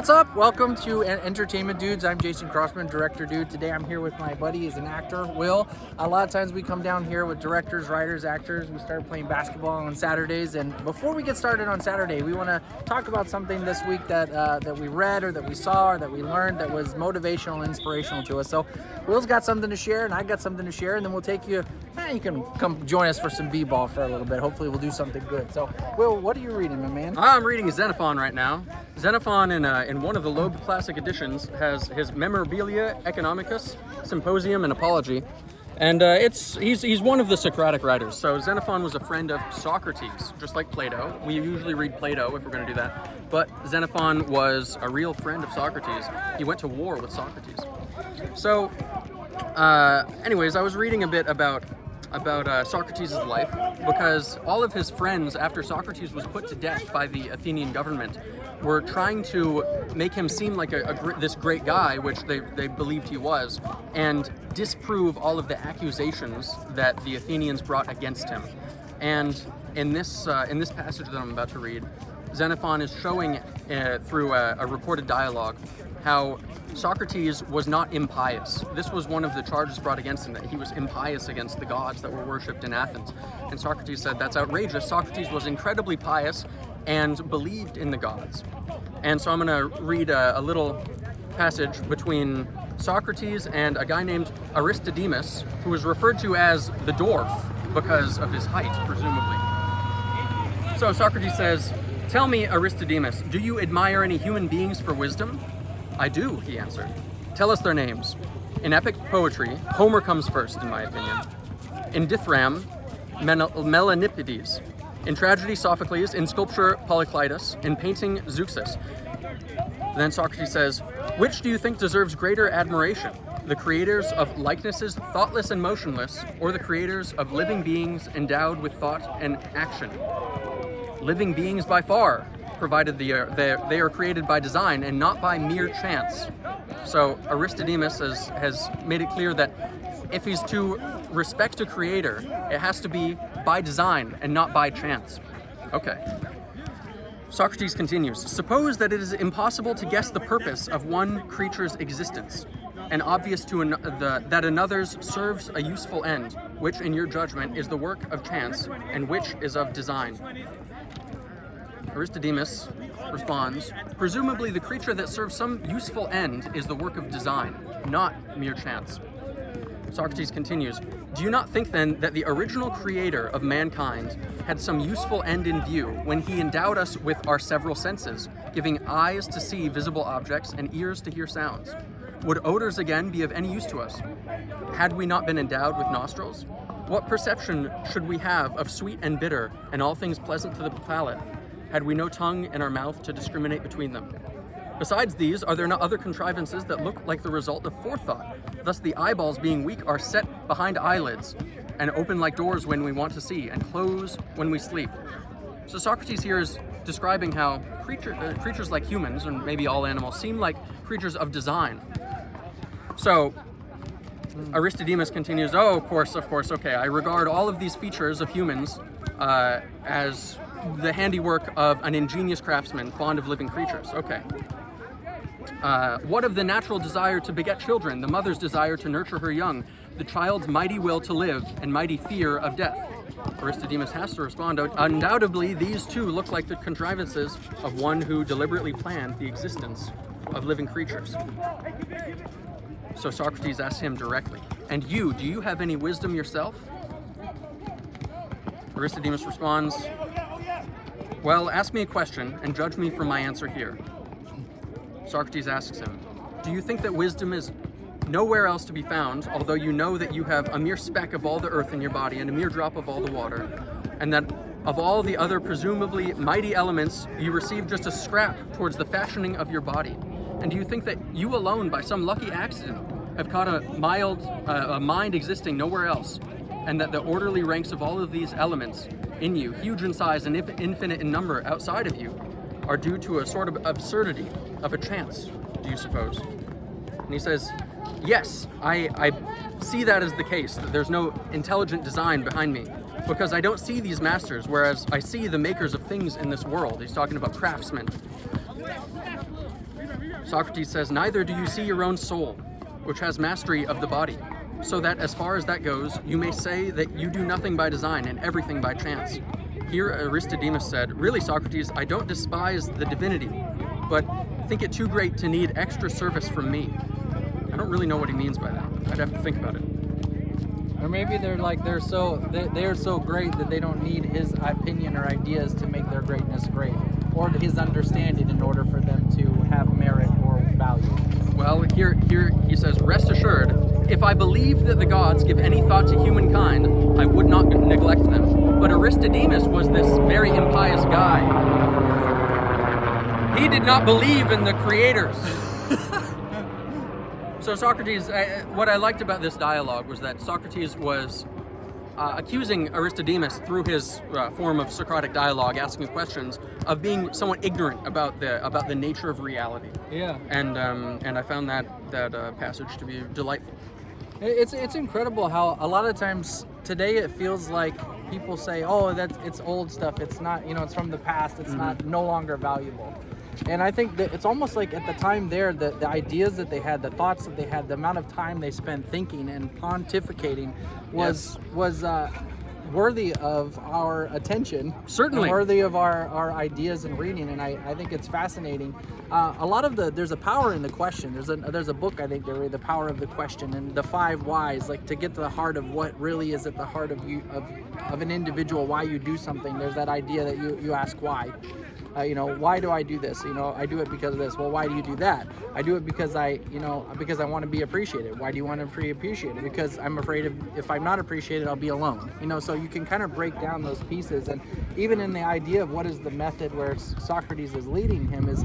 What's up? Welcome to Entertainment Dudes. I'm Jason Crossman, Director Dude. Today I'm here with my buddy, he's an actor, Will. A lot of times we come down here with directors, writers, actors. We start playing basketball on Saturdays. And before we get started on Saturday, we want to talk about something this week that we read or that we saw or that we learned that was motivational, inspirational to us. So Will's got something to share and I got something to share, and then we'll take you, you can come join us for some b-ball for a little bit. Hopefully we'll do something good. So Will, what are you reading, my man? I'm reading Xenophon right now. Xenophon in one of the Loeb Classic editions has his Memorabilia Economicus, Symposium, and Apology. And he's one of the Socratic writers. So Xenophon was a friend of Socrates, just like Plato. We usually read Plato if we're going to do that. But Xenophon was a real friend of Socrates. He went to war with Socrates. So, anyways, I was reading a bit about Socrates' life, because all of his friends, after Socrates was put to death by the Athenian government, were trying to make him seem like this great guy, which they believed he was, and disprove all of the accusations that the Athenians brought against him. And in this passage that I'm about to read, Xenophon is showing through a recorded dialogue how Socrates was not impious. This was one of the charges brought against him, that he was impious against the gods that were worshipped in Athens. And Socrates said, that's outrageous. Socrates was incredibly pious and believed in the gods. And so I'm going to read a little passage between Socrates and a guy named Aristodemus, who was referred to as the dwarf because of his height, presumably. So Socrates says, "Tell me, Aristodemus, do you admire any human beings for wisdom?" "I do," he answered. "Tell us their names." In epic poetry, Homer comes first, in my opinion. In dithyramb, Melanipides. In tragedy, Sophocles. In sculpture, Polyclitus. In painting, Zeuxis. Then Socrates says, "Which do you think deserves greater admiration? The creators of likenesses thoughtless and motionless, or the creators of living beings endowed with thought and action?" "Living beings by far, provided they are created by design and not by mere chance." So Aristodemus has made it clear that if he's to respect a creator, it has to be by design and not by chance. Okay. Socrates continues, "Suppose that it is impossible to guess the purpose of one creature's existence, and obvious that another's serves a useful end, which in your judgment is the work of chance and which is of design." Aristodemus responds, "Presumably the creature that serves some useful end is the work of design, not mere chance." Socrates continues, "Do you not think then that the original creator of mankind had some useful end in view when he endowed us with our several senses, giving eyes to see visible objects and ears to hear sounds? Would odors again be of any use to us? Had we not been endowed with nostrils? What perception should we have of sweet and bitter and all things pleasant to the palate? Had we no tongue in our mouth to discriminate between them? Besides these, are there not other contrivances that look like the result of forethought? Thus the eyeballs, being weak, are set behind eyelids, and open like doors when we want to see, and close when we sleep." So Socrates here is describing how creatures like humans, and maybe all animals, seem like creatures of design. So Aristodemus continues, "Oh, of course, okay. I regard all of these features of humans as the handiwork of an ingenious craftsman fond of living creatures. Okay. What of the natural desire to beget children, the mother's desire to nurture her young, the child's mighty will to live, and mighty fear of death?" Aristodemus has to respond, "Undoubtedly, these too look like the contrivances of one who deliberately planned the existence of living creatures." So Socrates asks him directly, "And you, do you have any wisdom yourself?" Aristodemus responds, "Well, ask me a question and judge me from my answer here." Socrates asks him, "Do you think that wisdom is nowhere else to be found, although you know that you have a mere speck of all the earth in your body and a mere drop of all the water, and that of all the other presumably mighty elements, you receive just a scrap towards the fashioning of your body? And do you think that you alone, by some lucky accident, have caught a mind existing nowhere else, and that the orderly ranks of all of these elements in you, huge in size and infinite in number outside of you, are due to a sort of absurdity of a chance, do you suppose?" And he says, "Yes, I see that as the case, that there's no intelligent design behind me, because I don't see these masters, whereas I see the makers of things in this world." He's talking about craftsmen. Socrates says, neither do you see your own soul, which has mastery of the body, so that as far as that goes, you may say that you do nothing by design and everything by chance. Here Aristodemus said, really, Socrates, I don't despise the divinity, but think it too great to need extra service from me. I don't really know what he means by that. I'd have to think about it. Or maybe they're so great that they don't need his opinion or ideas to make their greatness great, or his understanding in order for them to have merit or value. Well, here he says, rest assured, if I believed that the gods give any thought to humankind, I would not neglect them. But Aristodemus was this very impious guy. He did not believe in the creators. So Socrates, what I liked about this dialogue was that Socrates was accusing Aristodemus through his form of Socratic dialogue, asking questions, of being somewhat ignorant about the nature of reality. Yeah. And I found that passage to be delightful. It's incredible how a lot of times today it feels like people say, oh, it's old stuff. It's not, it's from the past. It's not no longer valuable. And I think that it's almost like at the time there, the ideas that they had, the thoughts that they had, the amount of time they spent thinking and pontificating was worthy of our attention. Certainly. Worthy of our ideas and reading. And I think it's fascinating. A lot of there's a power in the question. There's a book, I think, there, The Power of the Question, and the 5 whys, like to get to the heart of what really is at the heart of you, of an individual, why you do something. There's that idea that you ask why. Why do I do this? I do it because of this. Well, why do you do that? I do it because I want to be appreciated. Why do you want to be appreciated? Because I'm afraid if I'm not appreciated, I'll be alone. So you can kind of break down those pieces. And even in the idea of what is the method where Socrates is leading him is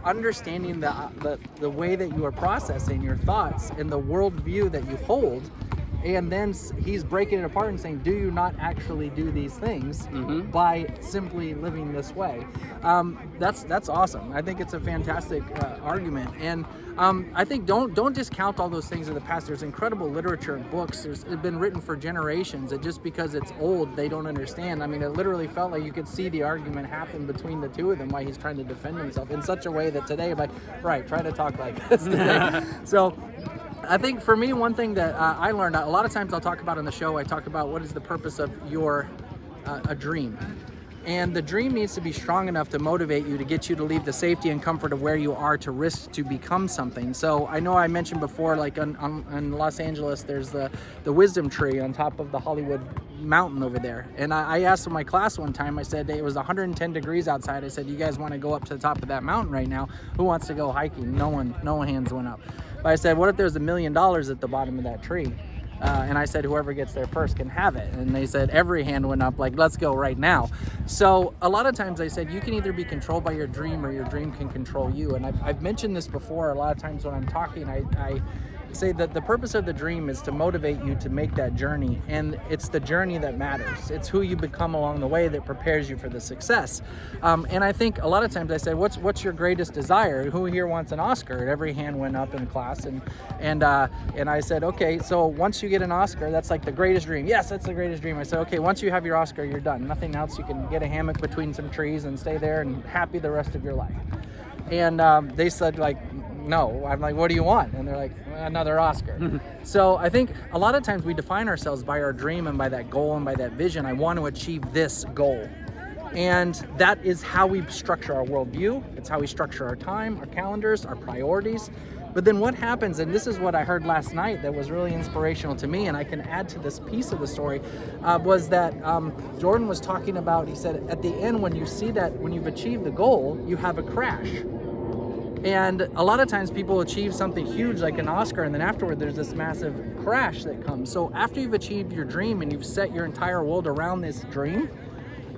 understanding the way that you are processing your thoughts and the worldview that you hold. And then he's breaking it apart and saying, do you not actually do these things by simply living this way? That's awesome. I think it's a fantastic argument. And I think don't discount all those things in the past. There's incredible literature and books. It's been written for generations. And just because it's old, they don't understand. I mean, it literally felt like you could see the argument happen between the two of them, why he's trying to defend himself in such a way that today, try to talk like this today. So I think for me, one thing that I learned, a lot of times I'll talk about on the show, I talk about what is the purpose of your a dream. And the dream needs to be strong enough to motivate you, to get you to leave the safety and comfort of where you are to risk to become something. So I know I mentioned before, like in Los Angeles, there's the wisdom tree on top of the Hollywood mountain over there. And I asked my class one time, I said, it was 110 degrees outside. I said, you guys want to go up to the top of that mountain right now? Who wants to go hiking? No hands went up. But I said, what if there's $1 million at the bottom of that tree? And I said, whoever gets there first can have it. And they said, every hand went up, like, let's go right now. So a lot of times I said, you can either be controlled by your dream or your dream can control you. And I've mentioned this before. A lot of times when I'm talking, I say that the purpose of the dream is to motivate you to make that journey, and it's the journey that matters. It's who you become along the way that prepares you for the success. And I think a lot of times I say, what's your greatest desire? Who here wants an Oscar? And every hand went up in class, and I said, okay, so once you get an Oscar, that's like the greatest dream. Yes, that's the greatest dream. I said, okay, once you have your Oscar, you're done. Nothing else. You can get a hammock between some trees and stay there and happy the rest of your life. And they said, like, no. I'm like, what do you want? And they're like, another Oscar. So I think a lot of times we define ourselves by our dream and by that goal and by that vision. I want to achieve this goal. And that is how we structure our worldview. It's how we structure our time, our calendars, our priorities. But then what happens, and this is what I heard last night that was really inspirational to me, and I can add to this piece of the story, was that Jordan was talking about, he said, at the end, when you see that, when you've achieved the goal, you have a crash. And a lot of times people achieve something huge like an Oscar, and then afterward there's this massive crash that comes. So after you've achieved your dream and you've set your entire world around this dream,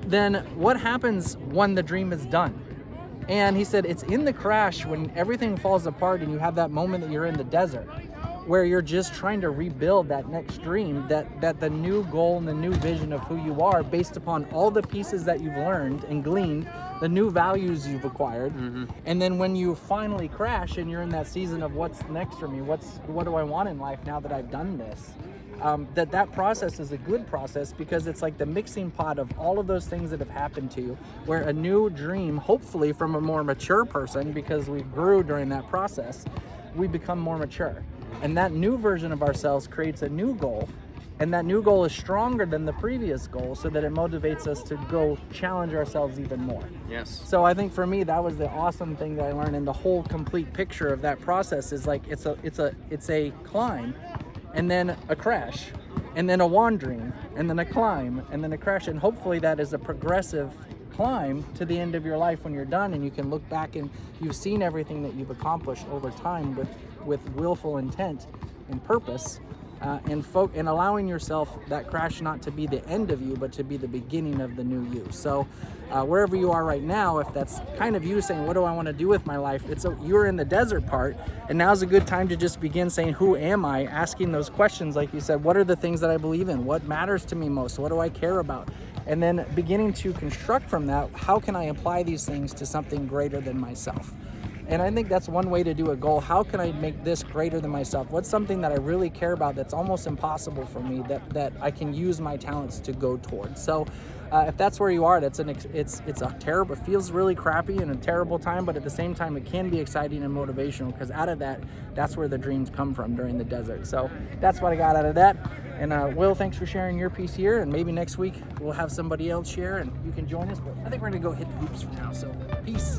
then what happens when the dream is done? And he said it's in the crash when everything falls apart and you have that moment that you're in the desert, where you're just trying to rebuild that next dream, that the new goal and the new vision of who you are based upon all the pieces that you've learned and gleaned, the new values you've acquired. And then when you finally crash and you're in that season of what's next for me, what do I want in life now that I've done this? that process is a good process, because it's like the mixing pot of all of those things that have happened to you, where a new dream, hopefully from a more mature person, because we grew during that process, we become more mature. And that new version of ourselves creates a new goal. And that new goal is stronger than the previous goal, so that it motivates us to go challenge ourselves even more. Yes. So I think for me, that was the awesome thing that I learned, and the whole complete picture of that process is like it's a climb, and then a crash, and then a wandering, and then a climb, and then a crash, and hopefully that is a progressive climb to the end of your life when you're done, and you can look back and you've seen everything that you've accomplished over time with willful intent and purpose. And allowing yourself that crash not to be the end of you, but to be the beginning of the new you. So wherever you are right now, if that's kind of you saying, what do I want to do with my life? You're in the desert part, and now's a good time to just begin saying, who am I? Asking those questions, like you said, what are the things that I believe in? What matters to me most? What do I care about? And then beginning to construct from that, how can I apply these things to something greater than myself? And I think that's one way to do a goal. How can I make this greater than myself? What's something that I really care about that's almost impossible for me that I can use my talents to go towards? So if that's where you are, it's a terrible, it feels really crappy and a terrible time, but at the same time, it can be exciting and motivational, because out of that's where the dreams come from during the desert. So that's what I got out of that. And Will, thanks for sharing your piece here, and maybe next week we'll have somebody else share and you can join us. But I think we're gonna go hit the hoops for now, so peace.